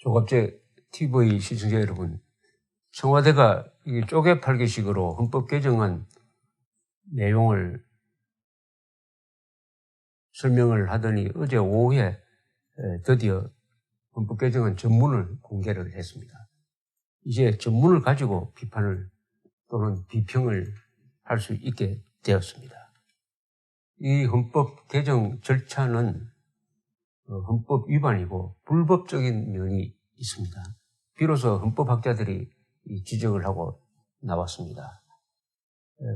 조갑제 TV 시청자 여러분, 청와대가 쪼개 팔기식으로 헌법 개정안 내용을 설명을 하더니 어제 오후에 드디어 헌법 개정안 전문을 공개를 했습니다. 이제 전문을 가지고 비판을 또는 비평을 할 수 있게 되었습니다. 이 헌법 개정 절차는 헌법 위반이고 불법적인 면이 있습니다. 비로소 헌법학자들이 지적을 하고 나왔습니다.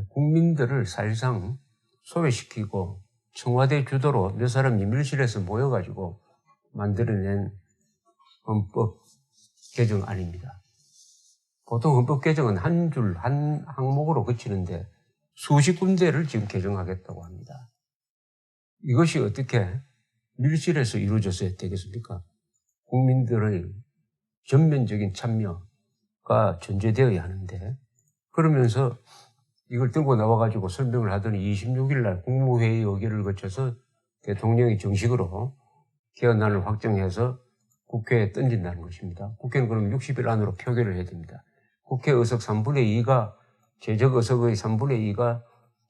국민들을 사실상 소외시키고 청와대 주도로 몇 사람이 밀실에서 모여가지고 만들어낸 헌법 개정안입니다. 보통 헌법 개정은 한 줄, 한 항목으로 그치는데 수십 군데를 지금 개정하겠다고 합니다. 이것이 어떻게 밀실에서 이루어져야 되겠습니까? 국민들의 전면적인 참여가 전제되어야 하는데, 그러면서 이걸 들고 나와가지고 설명을 하더니 26일 날 국무회의 의결을 거쳐서 대통령이 정식으로 개헌안을 확정해서 국회에 던진다는 것입니다. 국회는 그럼 60일 안으로 표결을 해야 됩니다. 국회 의석 3분의 2가, 제적 의석의 3분의 2가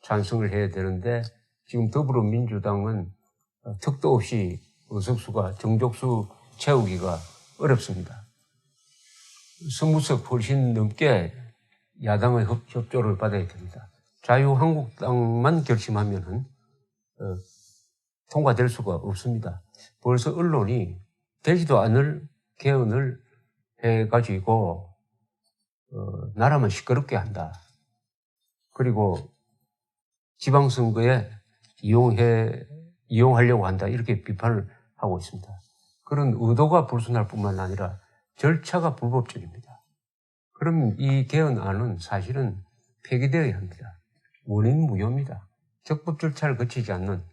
찬성을 해야 되는데, 지금 더불어민주당은 턱도 없이 의석수가 정족수 채우기가 어렵습니다. 20석 훨씬 넘게 야당의 협조를 받아야 됩니다. 자유한국당만 결심하면은 통과될 수가 없습니다. 벌써 언론이 되지도 않을 개헌을 해가지고 나라만 시끄럽게 한다. 그리고 지방선거에 이용하려고 한다. 이렇게 비판을 하고 있습니다. 그런 의도가 불순할 뿐만 아니라 절차가 불법적입니다. 그럼 이 개헌안은 사실은 폐기되어야 합니다. 원인 무효입니다. 적법 절차를 거치지 않는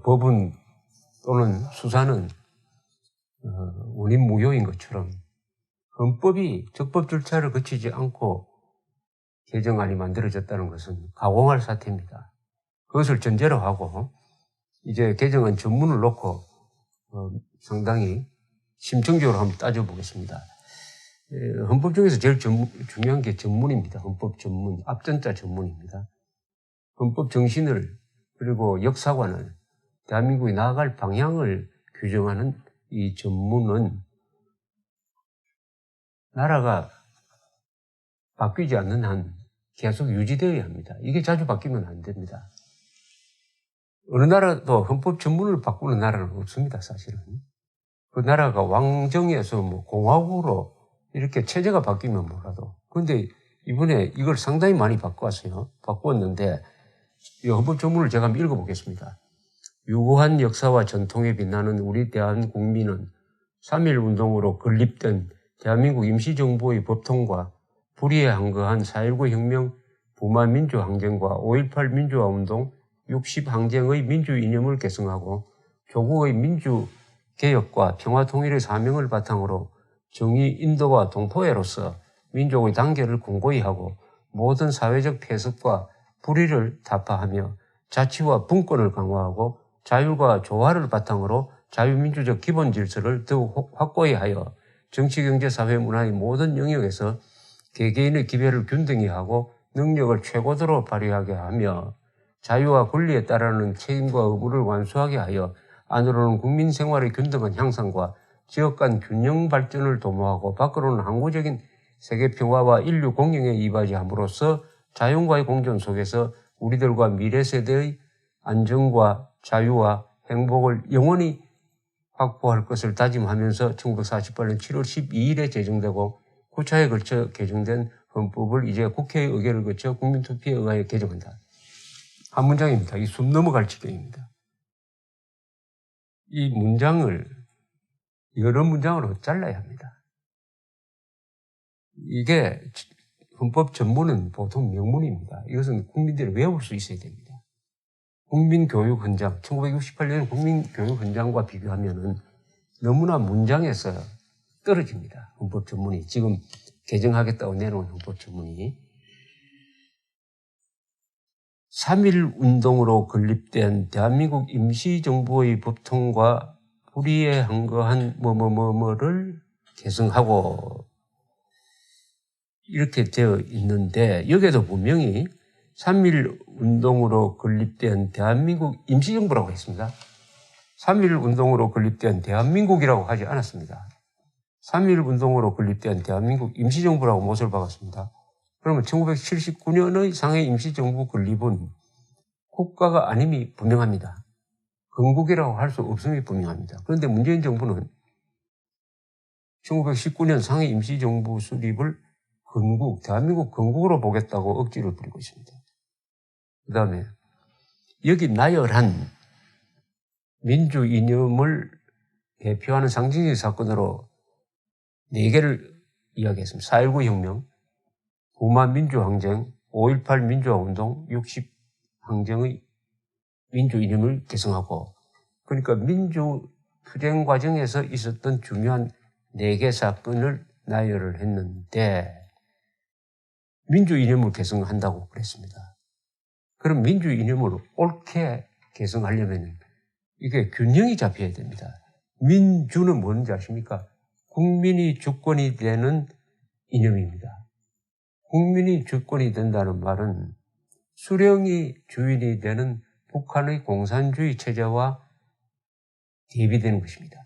법은 또는 수사는 원인 무효인 것처럼 헌법이 적법 절차를 거치지 않고 개정안이 만들어졌다는 것은 가공할 사태입니다. 그것을 전제로 하고 이제 개정안 전문을 놓고 상당히 심층적으로 한번 따져보겠습니다. 헌법 중에서 제일 중요한 게 전문입니다. 헌법 전문, 앞전자 전문입니다. 헌법 정신을 그리고 역사관을 대한민국이 나아갈 방향을 규정하는 이 전문은 나라가 바뀌지 않는 한 계속 유지되어야 합니다. 이게 자주 바뀌면 안 됩니다. 어느 나라도 헌법 전문을 바꾸는 나라는 없습니다, 사실은. 그 나라가 왕정에서 공화국으로 이렇게 체제가 바뀌면 뭐라도. 그런데 이번에 이걸 상당히 많이 바꾸었는데, 이 헌법 전문을 제가 한번 읽어보겠습니다. 유구한 역사와 전통에 빛나는 우리 대한국민은 3.1 운동으로 건립된 대한민국 임시정부의 법통과 불의에 항거한 4.19 혁명, 부마 민주항쟁과 5.18 민주화운동, 60 항쟁의 민주 이념을 계승하고 조국의 민주개혁과 평화통일의 사명을 바탕으로 정의 인도와 동포애로서 민족의 단계를 공고히 하고 모든 사회적 폐습과 불의를 타파하며 자치와 분권을 강화하고 자율과 조화를 바탕으로 자유민주적 기본 질서를 더욱 확고히 하여 정치, 경제, 사회, 문화의 모든 영역에서 개개인의 기별을 균등히 하고 능력을 최고도로 발휘하게 하며 자유와 권리에 따르는 책임과 의무를 완수하게 하여 안으로는 국민 생활의 균등한 향상과 지역 간 균형 발전을 도모하고 밖으로는 항구적인 세계 평화와 인류 공영에 이바지함으로써 자연과의 공존 속에서 우리들과 미래 세대의 안정과 자유와 행복을 영원히 확보할 것을 다짐하면서 1948년 7월 12일에 제정되고 9차에 걸쳐 개정된 헌법을 이제 국회의 의결을 거쳐 국민투표에 의하여 개정한다. 한 문장입니다. 이 숨 넘어갈 지경입니다. 이 문장을 여러 문장으로 잘라야 합니다. 이게 헌법 전문은 보통 명문입니다. 이것은 국민들이 외울 수 있어야 됩니다. 국민교육헌장, 1968년 국민교육헌장과 비교하면은 너무나 문장에서 떨어집니다. 헌법 전문이. 지금 개정하겠다고 내놓은 헌법 전문이. 3.1 운동으로 건립된 대한민국 임시정부의 법통과 불의에 항거한 뭐를 계승하고 이렇게 되어 있는데 여기에도 분명히 3.1 운동으로 건립된 대한민국 임시정부라고 했습니다. 3.1 운동으로 건립된 대한민국이라고 하지 않았습니다. 3.1 운동으로 건립된 대한민국 임시정부라고 못을 박았습니다. 그러면 1979년의 상해 임시정부 건립은 국가가 아님이 분명합니다. 건국이라고 할 수 없음이 분명합니다. 그런데 문재인 정부는 1919년 상해 임시정부 수립을 건국, 대한민국 건국으로 보겠다고 억지를 부리고 있습니다. 그 다음에 여기 나열한 민주 이념을 대표하는 상징적 사건으로 4개를 이야기했습니다. 4.19 혁명, 부마 민주항쟁, 5.18 민주화운동, 60 항쟁의 민주 이념을 계승하고, 그러니까 민주 투쟁 과정에서 있었던 중요한 4개 사건을 나열을 했는데 민주 이념을 계승한다고 그랬습니다. 그럼 민주 이념을 옳게 계승하려면 이게 균형이 잡혀야 됩니다. 민주는 뭔지 아십니까? 국민이 주권이 되는 이념입니다. 국민이 주권이 된다는 말은 수령이 주인이 되는 북한의 공산주의 체제와 대비되는 것입니다.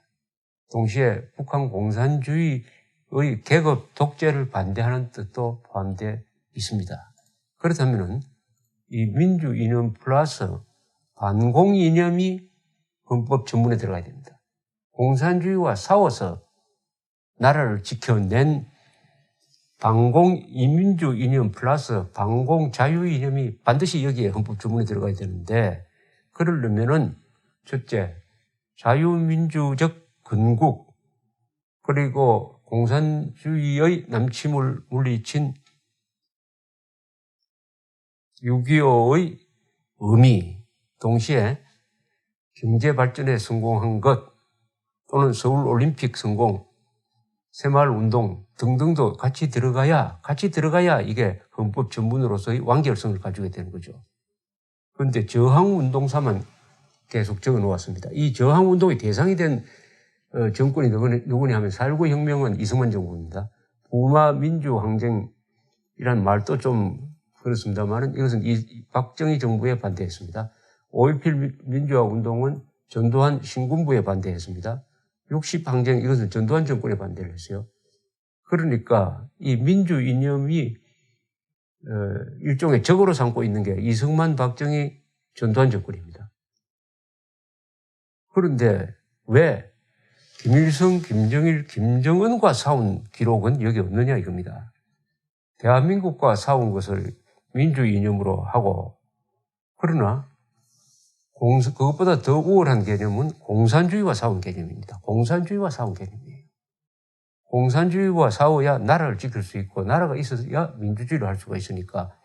동시에 북한 공산주의의 계급 독재를 반대하는 뜻도 포함되어 있습니다. 그렇다면 이 민주 이념 플러스 반공 이념이 헌법 전문에 들어가야 됩니다. 공산주의와 싸워서 나라를 지켜낸 반공 이민주 이념 플러스 반공 자유 이념이 반드시 여기에 헌법 전문에 들어가야 되는데, 그러려면은 첫째, 자유민주적 건국, 그리고 공산주의의 남침을 물리친 6.25의 의미, 동시에 경제발전에 성공한 것, 또는 서울올림픽 성공, 새마을운동 등등도 같이 들어가야 이게 헌법 전문으로서의 완결성을 가지게 되는 거죠. 그런데 저항운동사만 계속 적어 놓았습니다. 이 저항운동의 대상이 된 정권이 누구냐 하면 4.19 혁명은 이승만 정부입니다. 부마 민주항쟁이라는 말도 좀 그렇습니다만 이것은 박정희 정부에 반대했습니다. 5.18 민주화 운동은 전두환 신군부에 반대했습니다. 60 항쟁, 이것은 전두환 정권에 반대를 했어요. 그러니까 이 민주 이념이 일종의 적으로 삼고 있는 게 이승만, 박정희, 전두환 정권입니다. 그런데 왜 김일성, 김정일, 김정은과 싸운 기록은 여기 없느냐 이겁니다. 대한민국과 싸운 것을 민주 이념으로 하고, 그러나 그것보다 더 우월한 개념은 공산주의와 싸운 개념입니다. 공산주의와 싸운 개념이에요. 공산주의와 싸워야 나라를 지킬 수 있고, 나라가 있어야 민주주의를 할 수가 있으니까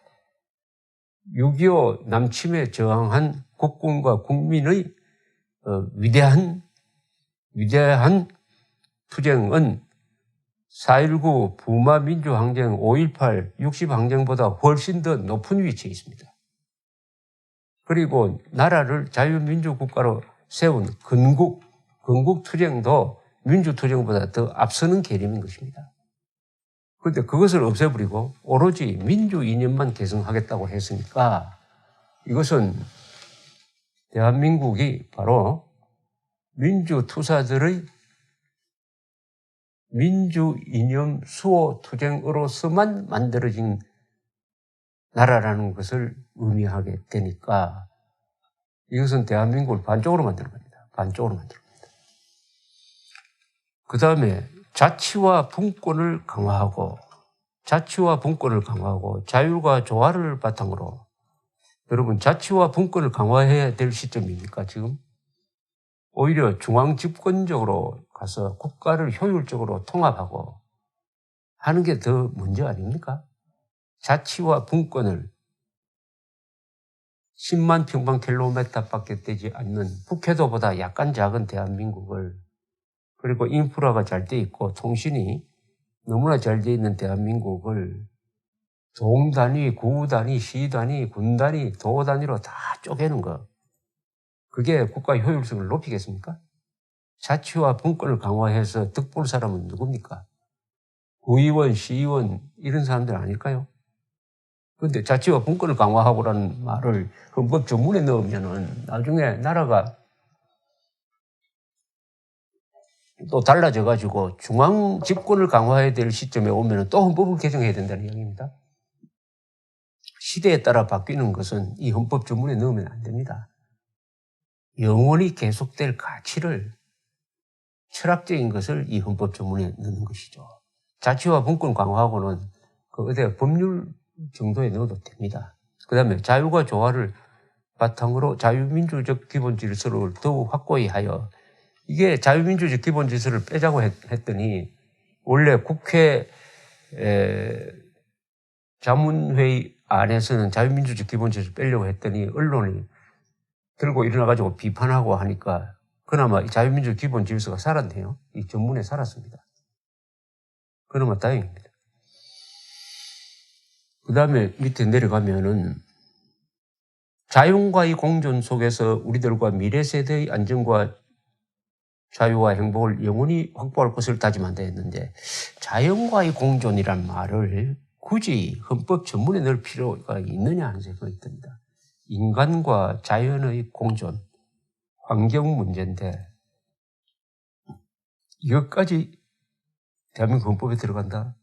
6.25 남침에 저항한 국군과 국민의 위대한 투쟁은 4.19 부마 민주항쟁, 5.18 60항쟁보다 훨씬 더 높은 위치에 있습니다. 그리고 나라를 자유민주국가로 세운 건국 투쟁도 민주투쟁보다 더 앞서는 개념인 것입니다. 그런데 그것을 없애버리고 오로지 민주 이념만 계승하겠다고 했으니까 이것은 대한민국이 바로 민주투사들의 민주 이념 수호 투쟁으로서만 만들어진 나라라는 것을 의미하게 되니까 이것은 대한민국을 반쪽으로 만드는 겁니다. 반쪽으로 만드는 겁니다. 그 다음에 자치와 분권을 강화하고 자율과 조화를 바탕으로, 여러분 자치와 분권을 강화해야 될 시점입니까 지금? 오히려 중앙 집권적으로 가서 국가를 효율적으로 통합하고 하는 게 더 문제 아닙니까? 자치와 분권을 10만 평방킬로미터밖에 되지 않는 북해도보다 약간 작은 대한민국을, 그리고 인프라가 잘 돼 있고 통신이 너무나 잘 돼 있는 대한민국을 동 단위, 구 단위, 시 단위, 군 단위, 도 단위로 다 쪼개는 거, 그게 국가 효율성을 높이겠습니까? 자치와 분권을 강화해서 득 볼 사람은 누굽니까? 구의원, 시의원 이런 사람들 아닐까요? 그런데 자치와 분권을 강화하고라는 말을 헌법 전문에 넣으면은 나중에 나라가 또 달라져가지고 중앙 집권을 강화해야 될 시점에 오면은 또 헌법을 개정해야 된다는 이야기입니다. 시대에 따라 바뀌는 것은 이 헌법 전문에 넣으면 안 됩니다. 영원히 계속될 가치를, 철학적인 것을 이 헌법 전문에 넣는 것이죠. 자치와 분권 강화하고는 어디 법률 정도에 넣어도 됩니다. 그 다음에 자유가 조화를 바탕으로 자유민주적 기본 질서를 더욱 확고히 하여, 이게 자유민주적 기본 질서를 빼자고 했더니 원래 국회 자문회의 안에서는 자유민주적 기본 질서를 빼려고 했더니 언론이 들고 일어나가지고 비판하고 하니까 그나마 자유민주적 기본 질서가 살았네요. 이 전문에 살았습니다. 그나마 다행입니다. 그 다음에 밑에 내려가면은 자연과의 공존 속에서 우리들과 미래 세대의 안전과 자유와 행복을 영원히 확보할 것을 다짐한다 했는데, 자연과의 공존이란 말을 굳이 헌법 전문에 넣을 필요가 있느냐 하는 생각이 듭니다. 인간과 자연의 공존, 환경 문제인데 이것까지 대한민국 헌법에 들어간다?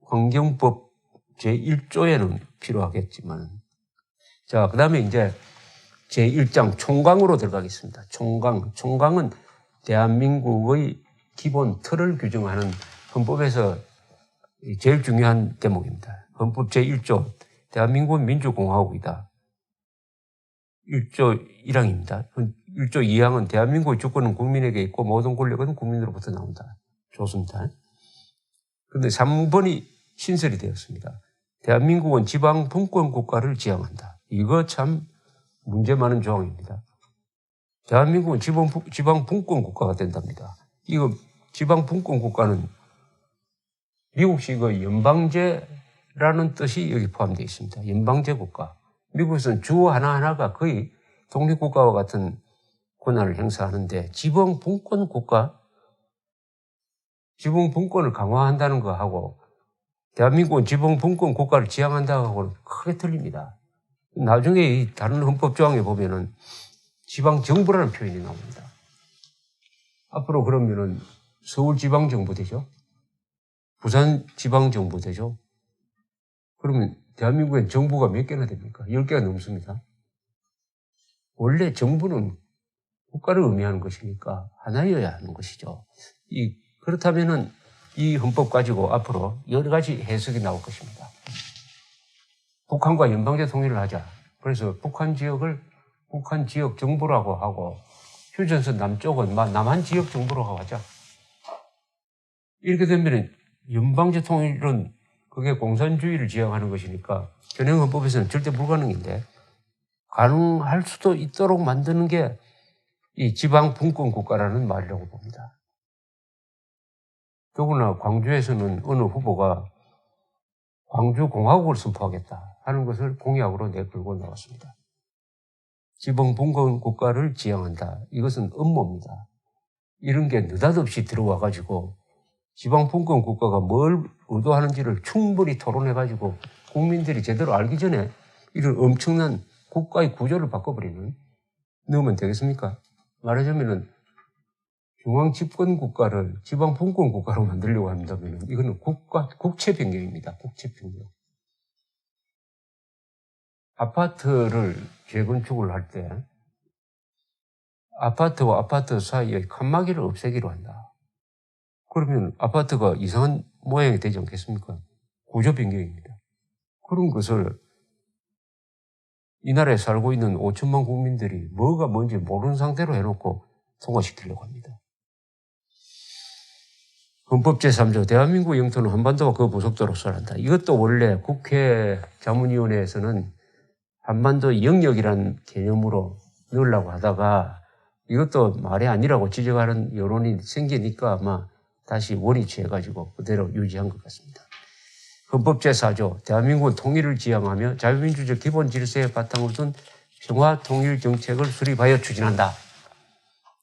환경법 제1조에는 필요하겠지만, 자, 그 다음에 이제 제1장 총강으로 들어가겠습니다. 총강은 대한민국의 기본 틀을 규정하는 헌법에서 제일 중요한 대목입니다. 헌법 제1조, 대한민국은 민주공화국이다. 1조 1항입니다. 1조 2항은 대한민국의 주권은 국민에게 있고 모든 권력은 국민으로부터 나온다. 좋습니다. 그런데 3번이 신설이 되었습니다. 대한민국은 지방 분권 국가를 지향한다. 이거 참 문제 많은 조항입니다. 대한민국은 지방 분권 국가가 된답니다. 이거 지방 분권 국가는 미국식 연방제라는 뜻이 여기 포함되어 있습니다. 연방제 국가. 미국에서는 주 하나하나가 거의 독립국가와 같은 권한을 행사하는데, 지방 분권 국가, 지방 분권을 강화한다는 거하고 대한민국은 지방 분권 국가를 지향한다고 하고는 크게 틀립니다. 나중에 이 다른 헌법 조항에 보면은 지방 정부라는 표현이 나옵니다. 앞으로 그러면은 서울 지방 정부 되죠? 부산 지방 정부 되죠? 그러면 대한민국엔 정부가 몇 개나 됩니까? 10개가 넘습니다. 원래 정부는 국가를 의미하는 것이니까 하나여야 하는 것이죠. 그렇다면은 이 헌법 가지고 앞으로 여러 가지 해석이 나올 것입니다. 북한과 연방제 통일을 하자. 그래서 북한 지역을 북한 지역 정부라고 하고, 휴전선 남쪽은 남한 지역 정부라고 하자. 이렇게 되면 연방제 통일은 그게 공산주의를 지향하는 것이니까 현행헌법에서는 절대 불가능인데, 가능할 수도 있도록 만드는 게 이 지방 분권 국가라는 말이라고 봅니다. 더구나 광주에서는 어느 후보가 광주공화국을 선포하겠다 하는 것을 공약으로 내걸고 나왔습니다. 지방 분권 국가를 지향한다. 이것은 음모입니다. 이런 게 느닷없이 들어와가지고 지방 분권 국가가 뭘 의도하는지를 충분히 토론해가지고 국민들이 제대로 알기 전에 이런 엄청난 국가의 구조를 바꿔버리는, 넣으면 되겠습니까? 말하자면은 중앙 집권 국가를 지방 분권 국가로 만들려고 한다면 이거는 국채 변경입니다. 국채 변경. 아파트를 재건축을 할 때 아파트와 아파트 사이에 칸막이를 없애기로 한다. 그러면 아파트가 이상한 모양이 되지 않겠습니까? 구조 변경입니다. 그런 것을 이 나라에 살고 있는 5천만 국민들이 뭐가 뭔지 모르는 상태로 해놓고 통과시키려고 합니다. 헌법 제3조 대한민국 영토는 한반도와 그 부속도로 설한다. 이것도 원래 국회 자문위원회에서는 한반도 영역이라는 개념으로 넣으려고 하다가 이것도 말이 아니라고 지적하는 여론이 생기니까 아마 다시 원위 취해가지고 그대로 유지한 것 같습니다. 헌법 제4조 대한민국은 통일을 지향하며 자유민주적 기본 질서에 바탕을 둔 평화 통일 정책을 수립하여 추진한다.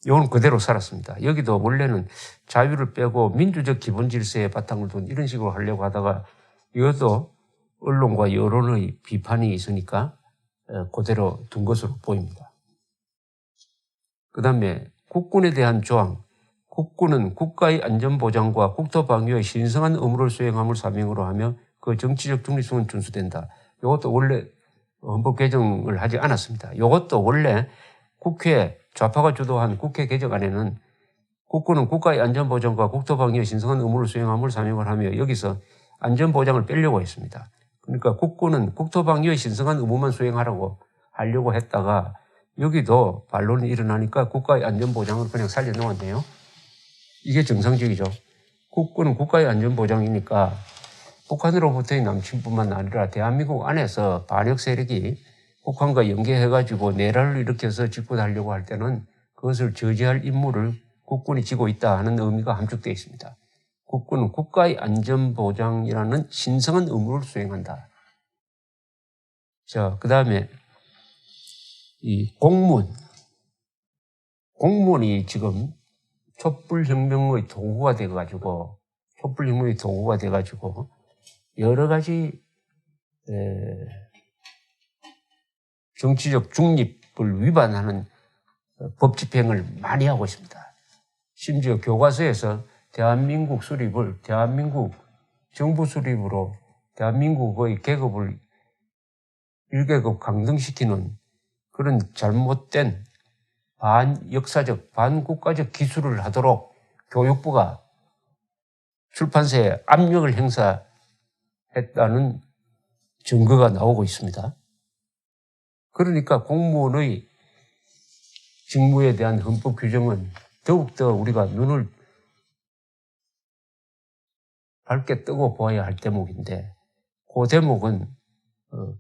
이건 그대로 살았습니다. 여기도 원래는 자유를 빼고 민주적 기본 질서에 바탕을 둔 이런 식으로 하려고 하다가 이것도 언론과 여론의 비판이 있으니까 그대로 둔 것으로 보입니다. 그 다음에 국군에 대한 조항. 국군은 국가의 안전보장과 국토방위의 신성한 의무를 수행함을 사명으로 하며 그 정치적 중립성은 준수된다. 이것도 원래 헌법 개정을 하지 않았습니다. 이것도 원래 국회 좌파가 주도한 국회 개정안에는 국군은 국가의 안전보장과 국토방위의 신성한 의무를 수행함을 사명을 하며 여기서 안전보장을 빼려고 했습니다. 그러니까 국군은 국토방위의 신성한 의무만 수행하라고 하려고 했다가 여기도 반론이 일어나니까 국가의 안전보장을 그냥 살려놓았네요. 이게 정상적이죠. 국군은 국가의 안전보장이니까 북한으로부터의 남침뿐만 아니라 대한민국 안에서 반역 세력이 북한과 연계해가지고 내란을 일으켜서 집권하려고 할 때는 그것을 저지할 임무를 국군이 지고 있다 하는 의미가 함축되어 있습니다. 국군은 국가의 안전보장이라는 신성한 의무를 수행한다. 자, 그 다음에 이 공무원이 지금 촛불혁명의 도구가 돼가지고 여러 가지 정치적 중립을 위반하는 법 집행을 많이 하고 있습니다. 심지어 교과서에서 대한민국 수립을 대한민국 정부 수립으로 대한민국의 계급을 1계급 강등시키는 그런 잘못된 반역사적, 반국가적 기술을 하도록 교육부가 출판사에 압력을 행사했다는 증거가 나오고 있습니다. 그러니까 공무원의 직무에 대한 헌법 규정은 더욱더 우리가 눈을 밝게 뜨고 보아야 할 대목인데 그 대목은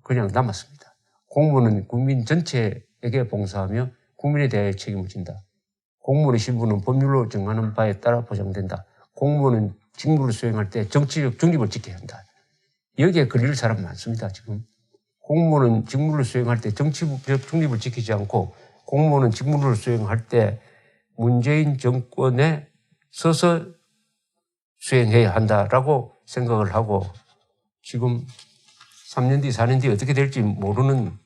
그냥 남았습니다. 공무원은 국민 전체에게 봉사하며 국민에 대해 책임을 진다. 공무원의 신분은 법률로 정하는 바에 따라 보장된다. 공무원은 직무를 수행할 때 정치적 중립을 지켜야 한다. 여기에 걸릴 사람 많습니다, 지금. 공무원은 직무를 수행할 때 정치적 중립을 지키지 않고 공무원은 직무를 수행할 때 문재인 정권에 서서 수행해야 한다라고 생각을 하고 지금 3년 뒤, 4년 뒤 어떻게 될지 모르는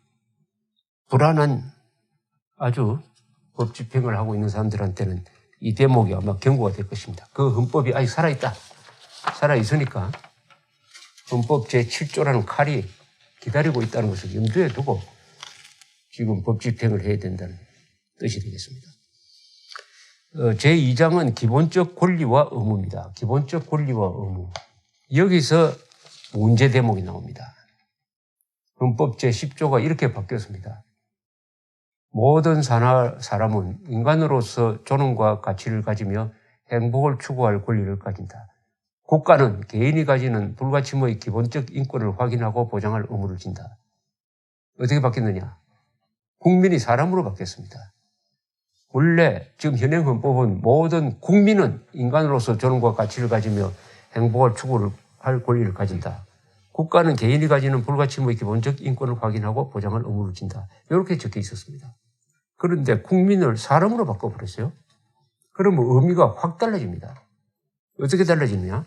불안한 아주 법 집행을 하고 있는 사람들한테는 이 대목이 아마 경고가 될 것입니다. 그 헌법이 아직 살아있다. 살아있으니까 헌법 제7조라는 칼이 기다리고 있다는 것을 염두에 두고 지금 법 집행을 해야 된다는 뜻이 되겠습니다. 제2장은 기본적 권리와 의무입니다. 기본적 권리와 의무. 여기서 문제 대목이 나옵니다. 헌법 제10조가 이렇게 바뀌었습니다. 모든 사람은 인간으로서 존엄과 가치를 가지며 행복을 추구할 권리를 가진다. 국가는 개인이 가지는 불가침의 기본적 인권을 확인하고 보장할 의무를 진다. 어떻게 바뀌었느냐? 국민이 사람으로 바뀌었습니다. 원래 지금 현행 헌법은 모든 국민은 인간으로서 존엄과 가치를 가지며 행복을 추구할 권리를 가진다. 국가는 개인이 가지는 불가침의 기본적 인권을 확인하고 보장할 의무를 진다. 이렇게 적혀 있었습니다. 그런데 국민을 사람으로 바꿔버렸어요. 그러면 의미가 확 달라집니다. 어떻게 달라지느냐?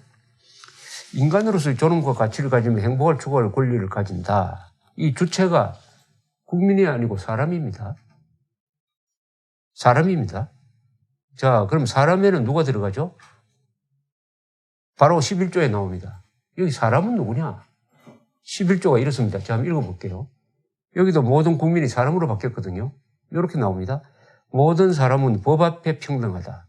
인간으로서의 존엄과 가치를 가지며 행복을 추구할 권리를 가진다. 이 주체가 국민이 아니고 사람입니다. 사람입니다. 자, 그럼 사람에는 누가 들어가죠? 바로 11조에 나옵니다. 여기 사람은 누구냐? 11조가 이렇습니다. 제가 한번 읽어볼게요. 여기도 모든 국민이 사람으로 바뀌었거든요. 이렇게 나옵니다. 모든 사람은 법 앞에 평등하다.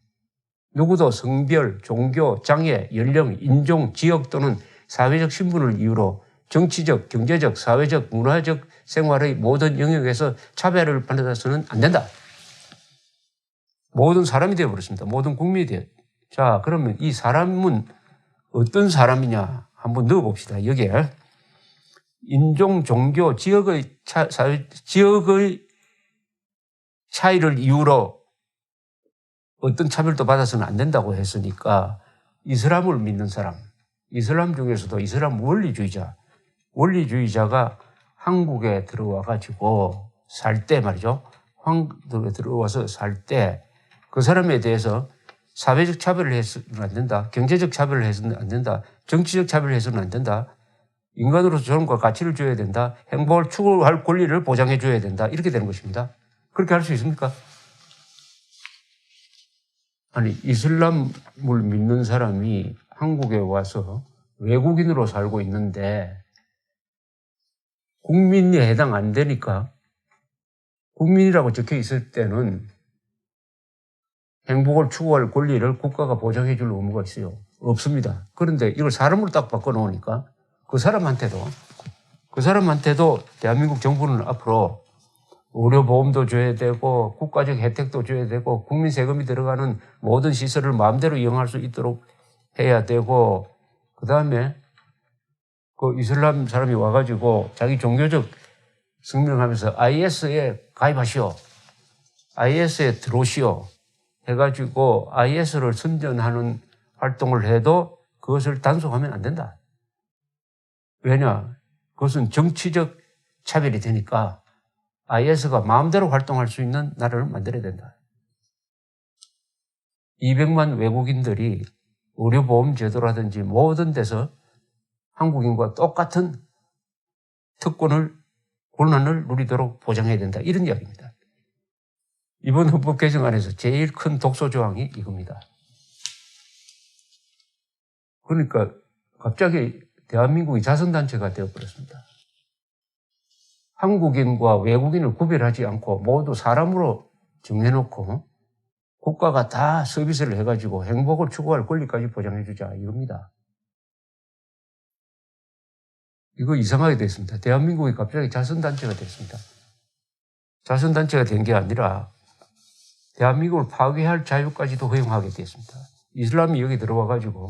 누구도 성별, 종교, 장애, 연령, 인종, 지역 또는 사회적 신분을 이유로 정치적, 경제적, 사회적, 문화적 생활의 모든 영역에서 차별을 받아서는 안 된다. 모든 사람이 되어버렸습니다. 모든 국민이 되어. 자, 그러면 이 사람은 어떤 사람이냐 한번 넣어봅시다. 여기에 인종, 종교, 지역의 차이를 이유로 어떤 차별도 받아서는 안 된다고 했으니까 이슬람을 믿는 사람, 이슬람 중에서도 이슬람 원리주의자가 한국에 들어와 가지고 살 때 말이죠. 한국에 들어와서 살 때 그 사람에 대해서 사회적 차별을 해서는 안 된다. 경제적 차별을 해서는 안 된다. 정치적 차별을 해서는 안 된다. 인간으로서 존엄과 가치를 줘야 된다. 행복을 추구할 권리를 보장해 줘야 된다. 이렇게 되는 것입니다. 그렇게 할 수 있습니까? 아니, 이슬람을 믿는 사람이 한국에 와서 외국인으로 살고 있는데 국민에 해당 안 되니까 국민이라고 적혀 있을 때는 행복을 추구할 권리를 국가가 보장해 줄 의무가 있어요. 없습니다. 그런데 이걸 사람으로 딱 바꿔놓으니까 그 사람한테도 대한민국 정부는 앞으로 의료보험도 줘야 되고 국가적 혜택도 줘야 되고 국민 세금이 들어가는 모든 시설을 마음대로 이용할 수 있도록 해야 되고 그다음에 그 이슬람 사람이 와가지고 자기 종교적 성명하면서 IS에 가입하시오. IS에 들어오시오. 해가지고 IS를 선전하는 활동을 해도 그것을 단속하면 안 된다. 왜냐? 그것은 정치적 차별이 되니까 IS가 마음대로 활동할 수 있는 나라를 만들어야 된다. 200만 외국인들이 의료보험 제도라든지 모든 데서 한국인과 똑같은 권한을 누리도록 보장해야 된다. 이런 이야기입니다. 이번 헌법 개정안에서 제일 큰 독소 조항이 이겁니다. 그러니까 갑자기 대한민국이 자선단체가 되어버렸습니다. 한국인과 외국인을 구별하지 않고 모두 사람으로 정해놓고 국가가 다 서비스를 해가지고 행복을 추구할 권리까지 보장해주자 이겁니다. 이거 이상하게 됐습니다. 대한민국이 갑자기 자선단체가 됐습니다. 자선단체가 된 게 아니라 대한민국을 파괴할 자유까지도 허용하게 됐습니다. 이슬람이 여기 들어와가지고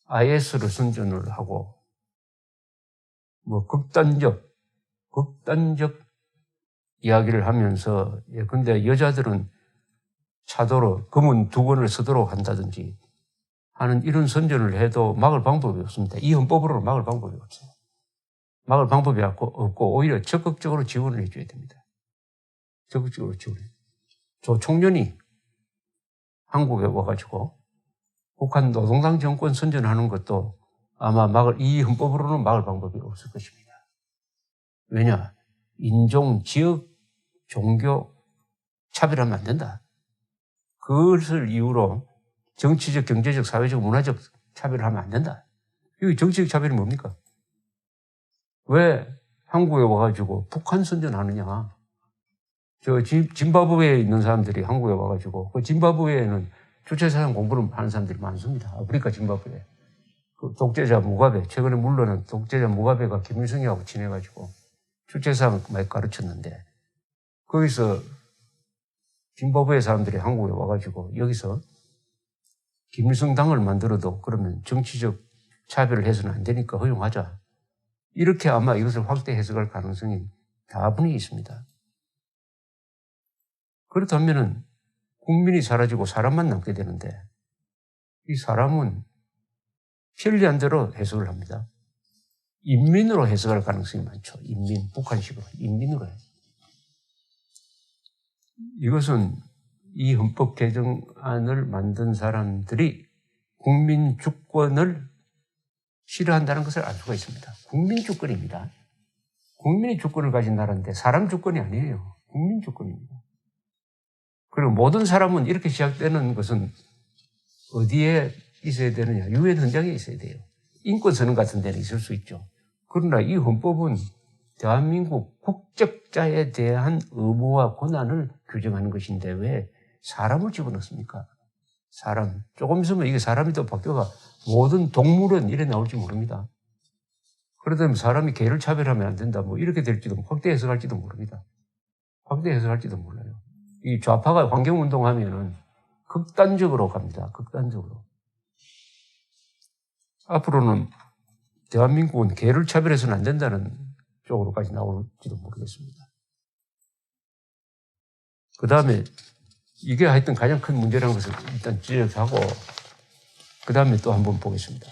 IS를 선전을 하고 뭐 극단적 이야기를 하면서 근데 여자들은 차도로 금은 2권을 쓰도록 한다든지 하는 이런 선전을 해도 막을 방법이 없습니다. 이 헌법으로는 막을 방법이 없어요. 막을 방법이 없고 오히려 적극적으로 지원을 해줘야 됩니다. 적극적으로 지원해. 조 총련이 한국에 와가지고 북한 노동당 정권 선전하는 것도 아마 이 헌법으로는 막을 방법이 없을 것입니다. 왜냐? 인종, 지역, 종교 차별하면 안 된다. 그것을 이유로 정치적, 경제적, 사회적, 문화적 차별을 하면 안 된다. 이게 정치적 차별이 뭡니까? 왜 한국에 와가지고 북한 선전하느냐? 짐바브웨에 있는 사람들이 한국에 와가지고 그 짐바브웨에는 주체사상 공부를 하는 사람들이 많습니다. 아프리카 짐바브웨. 그 독재자 무가베, 최근에 물러난 독재자 무가베가 김일성이하고 친해가지고 주체사상 많이 가르쳤는데 거기서 짐바브웨 사람들이 한국에 와가지고 여기서 김일성 당을 만들어도 그러면 정치적 차별을 해서는 안 되니까 허용하자. 이렇게 아마 이것을 확대 해석할 가능성이 다분히 있습니다. 그렇다면은 국민이 사라지고 사람만 남게 되는데 이 사람은 편리한 대로 해석을 합니다. 인민으로 해석할 가능성이 많죠. 인민, 북한식으로 인민으로 해요. 이것은 이 헌법 개정안을 만든 사람들이 국민 주권을 싫어한다는 것을 알 수가 있습니다. 국민 주권입니다. 국민의 주권을 가진 나라인데 사람 주권이 아니에요. 국민 주권입니다. 그리고 모든 사람은 이렇게 시작되는 것은 어디에 있어야 되느냐? 유엔 헌장에 있어야 돼요. 인권선언 같은 데는 있을 수 있죠. 그러나 이 헌법은 대한민국 국적자에 대한 의무와 권한을 규정하는 것인데 왜 사람을 집어넣습니까? 사람. 조금 있으면 이게 사람이 또 바뀌어가 모든 동물은 이래 나올지 모릅니다. 그러다면 사람이 개를 차별하면 안 된다. 뭐 이렇게 될지도 확대 해석할지도 모릅니다. 확대 해석할지도 몰라요. 이 좌파가 환경운동하면은 극단적으로 갑니다. 극단적으로. 앞으로는 대한민국은 개를 차별해서는 안 된다는 쪽으로까지 나올지도 모르겠습니다. 그 다음에 이게 하여튼 가장 큰 문제라는 것을 일단 지적하고 그 다음에 또 한번 보겠습니다.